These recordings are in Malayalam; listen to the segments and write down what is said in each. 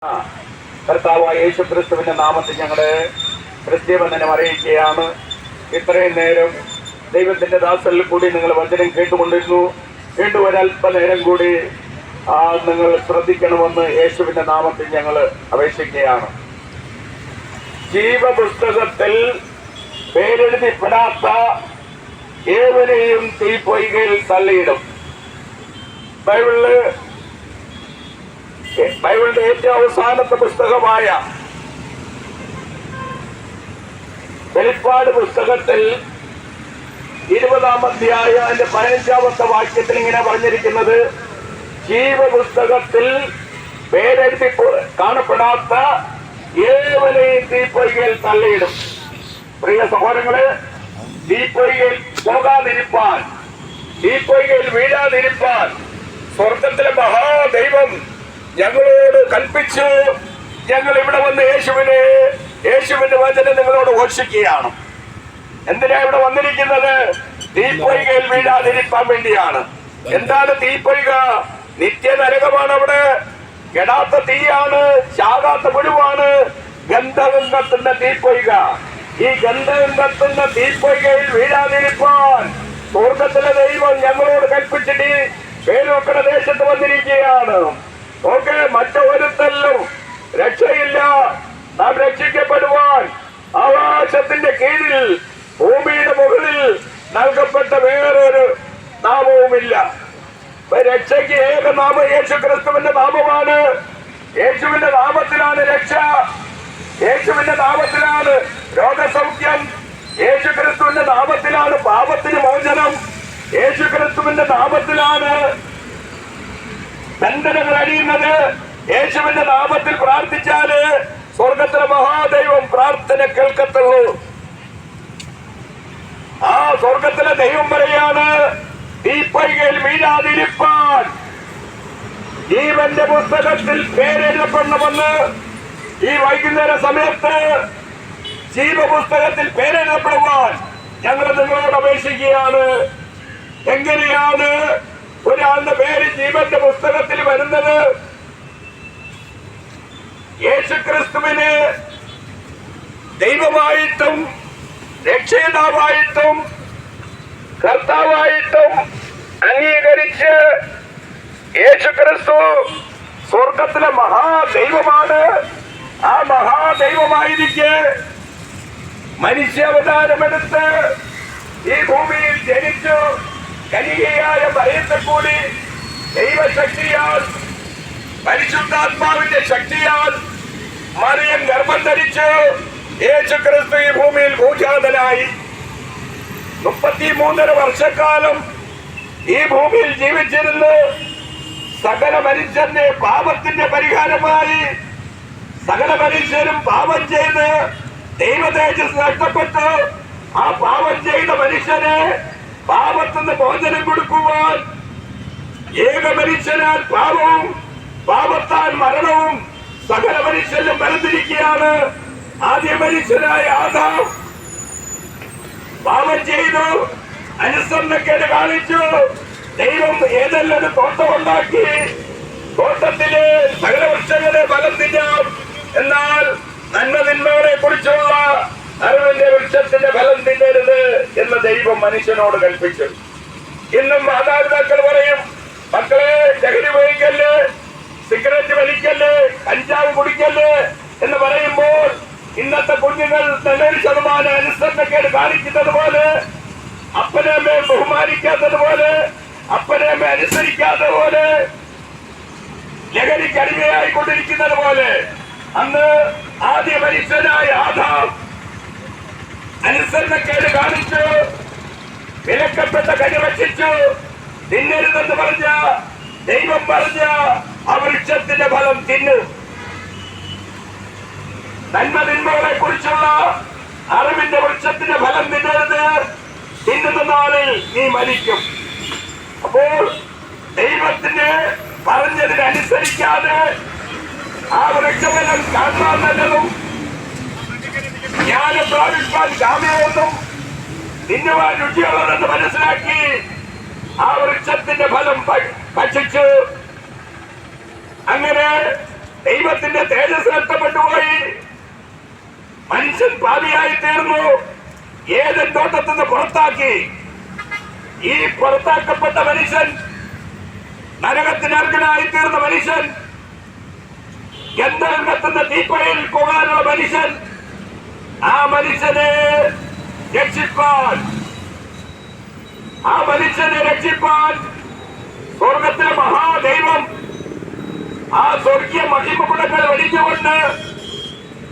കർത്താവായ യേശുക്രിസ്തുവിന്റെ നാമത്തിൽ ഞങ്ങളുടെ ക്രിസ്ത്യബന്ധനം അറിയിക്കുകയാണ്. ഇത്രയും നേരം ദൈവത്തിന്റെ ദാസരിൽ കൂടി നിങ്ങൾ വചനം കേട്ടുകൊണ്ടിരുന്നു. വീണ്ടും ഒരല്പനേരം കൂടി നിങ്ങൾ ശ്രദ്ധിക്കണമെന്ന് യേശുവിന്റെ നാമത്തിൽ ഞങ്ങൾ അപേക്ഷിക്കുകയാണ്. ജീവപുസ്തകത്തിൽ പേരെഴുതിപ്പെടാത്ത ഏവരെയും തീപ്പൊയ്കയിൽ തള്ളിയിടും. ബൈബിളിന്റെ ഏറ്റവും അവസാനത്തെ പുസ്തകമായ വെളിപ്പാട് പുസ്തകത്തിൽ 20-ാം അധ്യായം അതിന്റെ 15-ാമത്തെ വാക്യത്തിൽ ഇങ്ങനെ പറഞ്ഞിരിക്കുന്നത്, ജീവപുസ്തകത്തിൽ പേരെഴുതി കാണപ്പെടാത്ത ഏവരെയും തീപ്പൊയ്കയിൽ തള്ളിയിടും. പ്രിയ സഹോദരങ്ങളെ, തീപ്പൊയ്കയിൽ പോകാതിരിപ്പാൻ, തീപ്പൊയ്കയിൽ വീഴാതിരിപ്പാൻ സ്വർഗത്തിലെ മഹാദൈവം ഞങ്ങളോട് കൽപ്പിച്ചു. ഞങ്ങൾ ഇവിടെ വന്ന് യേശുവിന്റെ വചനം നിങ്ങളോട് ഘോഷിക്കുകയാണ്. എന്തിനാ ഇവിടെ വന്നിരിക്കുന്നത്? തീപ്പൊയ്കയിൽ വീഴാതിരിക്കാൻ വേണ്ടിയാണ്. എന്താണ് തീപ്പൊയ്ക? നിത്യനരകമാണ്. അവിടെ കെടാത്ത തീയാണ്, ചാകാത്ത പുഴുവാണ്, ഗന്ധകം കത്തുന്ന തീപ്പൊയ്ക. ഈ ഗന്ധകം കത്തുന്ന തീപ്പൊയ്കയിൽ വീഴാതിരിക്കാൻ സ്വർഗത്തിലെ ദൈവം ഞങ്ങളോട് കൽപ്പിച്ചിട്ട് പേരൊക്കട ദേശത്ത് വന്നിരിക്കുകയാണ്. ഓക്കെ, മറ്റൊരുത്തല്ലും രക്ഷയില്ല. നാം രക്ഷിക്കപ്പെടുവാൻ ആകാശത്തിന്റെ കീഴിൽ ഭൂമിയുടെ മുകളിൽ നൽകപ്പെട്ട വേറൊരു നാമവുമില്ല. രക്ഷയ്ക്ക് ഏക നാമം യേശുക്രിസ്തുവിന്റെ നാമമാണ്. യേശുവിന്റെ നാമത്തിലാണ് രക്ഷ, യേശുവിന്റെ നാമത്തിലാണ് രോഗസൗഖ്യം, യേശുക്രിസ്തുവിന്റെ നാമത്തിലാണ് പാപത്തിന് മോചനം, യേശുക്രിസ്തുവിന്റെ നാമത്തിലാണ് ബന്ധനങ്ങൾ അഴിയുന്നത്. യേശുവിന്റെ നാമത്തിൽ പ്രാർത്ഥിച്ചാല് സ്വർഗത്തിലെ മഹാദൈവം പ്രാർത്ഥന കേൾക്കത്തുള്ളൂ. ആ സ്വർഗത്തിലെ ദൈവം പറയാണ്, തീപ്പൊയ്കയിൽ വീഴാതിരിപ്പാൻ ജീവന്റെ പുസ്തകത്തിൽ പേരെഴുതപ്പെടണമെന്ന് ഈ വൈകുന്നേര സമയത്ത് ജീവപുസ്തകത്തിൽ പേരെഴുതപ്പെടുവാൻ ഞങ്ങൾ നിങ്ങളോട് അപേക്ഷിക്കുകയാണ്. എങ്ങനെയാണ് ഒരാളുടെ പേര് ജീവന്റെ പുസ്തകത്തിൽ വരുന്നത്? യേശുക്രിസ്തുവിന് ദൈവമായിട്ടും രക്ഷിതാവായിട്ടും കർത്താവായിട്ടും അംഗീകരിച്ച് യേശുക്രിസ്തു സ്വർഗത്തിലെ മഹാദൈവമാണ്. ആ മഹാദൈവമായിരിക്കെ മനുഷ്യാവതാരമെടുത്ത് ഈ ഭൂമിയിൽ ജനിച്ചു. കനികയായ മറിയത്തെ കൂടി ദൈവശക്തിയാൽ, പരിശുദ്ധാത്മാവിന്റെ ശക്തിയാൽ മറിയം ഗർഭം ധരിച്ചു. യേശുക്രിസ്തു ഈ ഭൂമിയിൽ ഭൂജാതനായി 33.5 വർഷക്കാലം ഈ ഭൂമിയിൽ ജീവിച്ചിരുന്നു. സകല മനുഷ്യന്റെ പാപത്തിന്റെ പരിഹാരമായി സകല മനുഷ്യരും പാപം ചെയ്ത് ദൈവതേജസ് നഷ്ടപ്പെട്ടു. ആ പാപം ചെയ്ത മനുഷ്യന് പാപത്തിന് മോചനം കൊടുക്കുവാൻ ഏക മനുഷ്യനാൽ പാപവും പാപത്താൽ മരണവും സകല മനുഷ്യരും ബലത്തിരിക്കുകയാണ്. ആദ്യ മനുഷ്യനായ ആദാം പാപം ചെയ്തു, അനുസരണക്കേട് കാണിച്ചു. ദൈവം ഏതെല്ലാം തോട്ടമുണ്ടാക്കി, തോട്ടത്തിലെ സകല വൃക്ഷങ്ങളെ ഫലം തിന്നാം, എന്നാൽ നന്മതിന്മകളെ കുറിച്ചുള്ള അറിവിന്റെ വൃക്ഷത്തിന്റെ ഫലം തിന്നരുത് എന്ന് ദൈവം മനുഷ്യനോട് കൽപ്പിച്ചു. ഇന്നും മാതാപിതാക്കൾ പറയും, മക്കളെ ലഹരി ഉപയോഗിക്കല്ല്, സിഗരറ്റ് വലിക്കല്ല്, കഞ്ചാവ് കുടിക്കല്ല് എന്ന് പറയുമ്പോൾ ഇന്നത്തെ കുഞ്ഞുങ്ങൾ 90% അനുസരണക്കേട് കാണിക്കുന്നത് പോലെ, അപ്പനമ്മയെ ബഹുമാനിക്കാത്തത് പോലെ, അപ്പനമ്മയെ അനുസരിക്കാത്തത് പോലെ, ലഹരിക്ക് അടിമയായിക്കൊണ്ടിരിക്കുന്നത് പോലെ, അന്ന് ആദ്യ മനുഷ്യനായ ആദാം അനുസരണക്കേട് കാണിച്ചു, വിലക്കപ്പെട്ട കനി ഭക്ഷിച്ചു. തിന്നരുതെന്ന് പറഞ്ഞ ദൈവം പറഞ്ഞ ആ വൃക്ഷത്തിന്റെ ഫലം തിന്നു. നന്മതിന്മകളെ കുറിച്ചുള്ള അറിവിന്റെ വൃക്ഷത്തിന്റെ ഫലം തിന്നരുത്, തിന്നുന്ന നാളിൽ നീ മരിക്കും. അപ്പോൾ ദൈവത്തിന് പറഞ്ഞതിനനുസരിക്കാതെ ആ വൃക്ഷഫലം കാണാൻ നല്ലതും ജ്ഞാനം പ്രാപിക്കാൻ ജാമ്യമെന്നും തിന്നുവാൻ രുചിയുള്ളതെന്ന് മനസ്സിലാക്കി ആ വൃക്ഷത്തിന്റെ ഫലം ഭക്ഷിച്ചു. അങ്ങനെ ദൈവത്തിന്റെ തേജസ് നഷ്ടപ്പെട്ടുപോയി. മനുഷ്യൻ പാപിയായി തീർന്നു. ഏതൻ തോട്ടത്തിൽ നിന്ന് പുറത്താക്കി. ഈ പുറത്താക്കപ്പെട്ട മനുഷ്യൻ, നരകത്തിന് അർഹനായി തീർന്ന മനുഷ്യൻ, ഗന്ധകം കത്തുന്ന തീപ്പഴയിൽ പോകാനുള്ള മനുഷ്യൻ, ആ മനുഷ്യനെ രക്ഷിപ്പാൻ സ്വർഗത്തിലെ മഹാദൈവം ആ സ്വർഗീയ മഹിമകുടങ്ങൾ വെടിഞ്ഞുകൊണ്ട്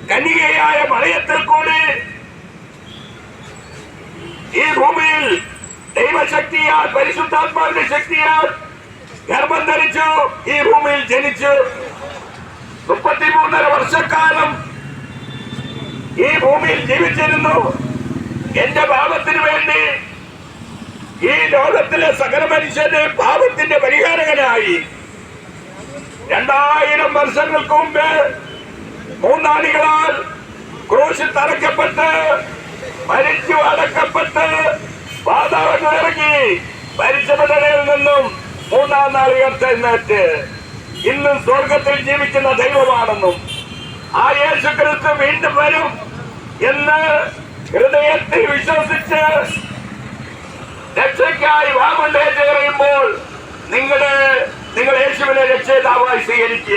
കന്യകയായ മറിയത്തിൽ കൂടി ഈ ഭൂമിയിൽ ദൈവശക്തിയാൽ, പരിശുദ്ധാത്മാവിന്റെ ശക്തിയാൽ ഗർഭം ധരിച്ചു, ഈ ഭൂമിയിൽ ജനിച്ചു. 33.5 വർഷക്കാലം ഈ ഭൂമിയിൽ ജീവിച്ചിരുന്നു. എന്റെ പാപത്തിന് വേണ്ടി ഈ ലോകത്തിലെ സകല മനുഷ്യന്റെ പാപത്തിന്റെ പരിഹാരകനായി 2000 വർഷങ്ങൾക്ക് മുമ്പ് മൂന്നാണികളാൽ ക്രൂശിൽ തറയ്ക്കപ്പെട്ട് മരിച്ചു അടക്കപ്പെട്ട് പാതാളത്തിൽ ഇറങ്ങി മരിച്ചവരുടെ നിന്നും 3-ാം നാൾ ഉയർത്തെഴുന്നേറ്റ് ഇന്നും സ്വർഗത്തിൽ ജീവിക്കുന്ന ദൈവമാണെന്നും ആ യേശു ക്രിസ്തു വീണ്ടും വരും എന്ന് ഹൃദയത്തിൽ വിശ്വസിച്ച് രക്ഷയ്ക്കായി വാമണ്ടേറ്റ് എറിയുമ്പോൾ നിങ്ങൾ യേശുവിനെ രക്ഷിതാവായി സ്വീകരിക്കുക.